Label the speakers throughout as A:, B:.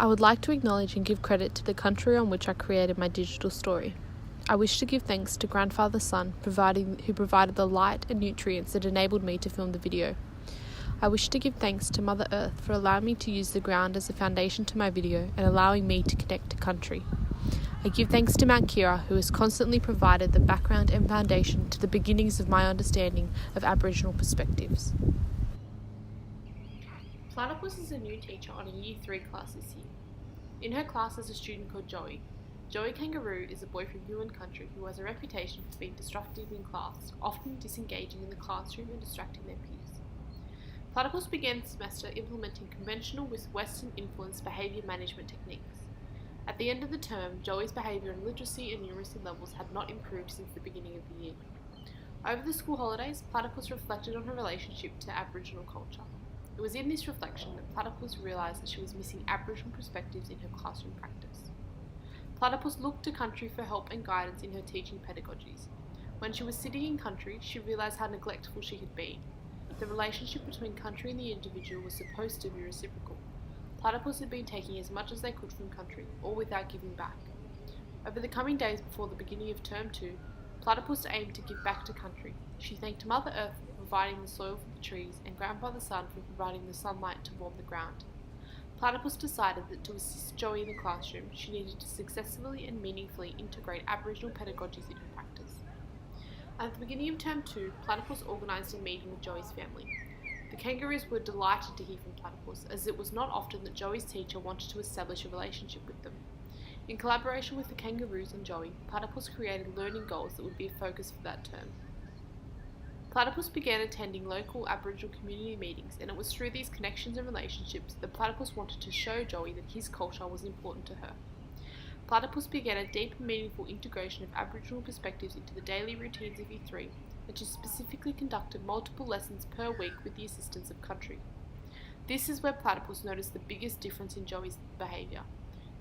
A: I would like to acknowledge and give credit to the country on which I created my digital story. I wish to give thanks to Grandfather Sun, who provided the light and nutrients that enabled me to film the video. I wish to give thanks to Mother Earth for allowing me to use the ground as a foundation to my video and allowing me to connect to country. I give thanks to Mount Kira, who has constantly provided the background and foundation to the beginnings of my understanding of Aboriginal perspectives. Platypus is a new teacher on a Year 3 class this year. In her class is a student called Joey. Joey Kangaroo is a boy from Huon country who has a reputation for being disruptive in class, often disengaging in the classroom and distracting their peers. Platypus began the semester implementing conventional with Western-influenced behaviour management techniques. At the end of the term, Joey's behaviour and literacy and numeracy levels had not improved since the beginning of the year. Over the school holidays, Platypus reflected on her relationship to Aboriginal culture. It was in this reflection that Platypus realised that she was missing Aboriginal perspectives in her classroom practice. Platypus looked to country for help and guidance in her teaching pedagogies. When she was sitting in country, she realised how neglectful she had been. The relationship between country and the individual was supposed to be reciprocal. Platypus had been taking as much as they could from country, all without giving back. Over the coming days before the beginning of Term 2, Platypus aimed to give back to country. She thanked Mother Earth for providing the soil for the trees and Grandfather Sun for providing the sunlight to warm the ground. Platypus decided that to assist Joey in the classroom, she needed to successfully and meaningfully integrate Aboriginal pedagogies in her practice. At the beginning of Term 2, Platypus organised a meeting with Joey's family. The kangaroos were delighted to hear from Platypus, as it was not often that Joey's teacher wanted to establish a relationship with them. In collaboration with the kangaroos and Joey, Platypus created learning goals that would be a focus for that term. Platypus began attending local Aboriginal community meetings, and it was through these connections and relationships that Platypus wanted to show Joey that his culture was important to her. Platypus began a deep and meaningful integration of Aboriginal perspectives into the daily routines of Year 3, and she specifically conducted multiple lessons per week with the assistance of country. This is where Platypus noticed the biggest difference in Joey's behaviour.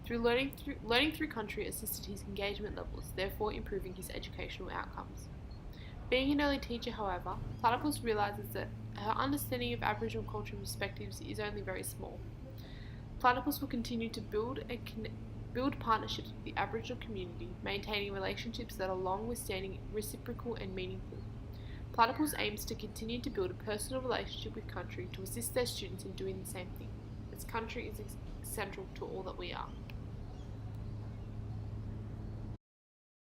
A: Learning through country assisted his engagement levels, therefore improving his educational outcomes. Being an early teacher, however, Platypus realises that her understanding of Aboriginal culture and perspectives is only very small. Platypus will continue to build partnerships with the Aboriginal community, maintaining relationships that are long-withstanding, reciprocal and meaningful. Platypus aims to continue to build a personal relationship with country to assist their students in doing the same thing, as country is central to all that we are.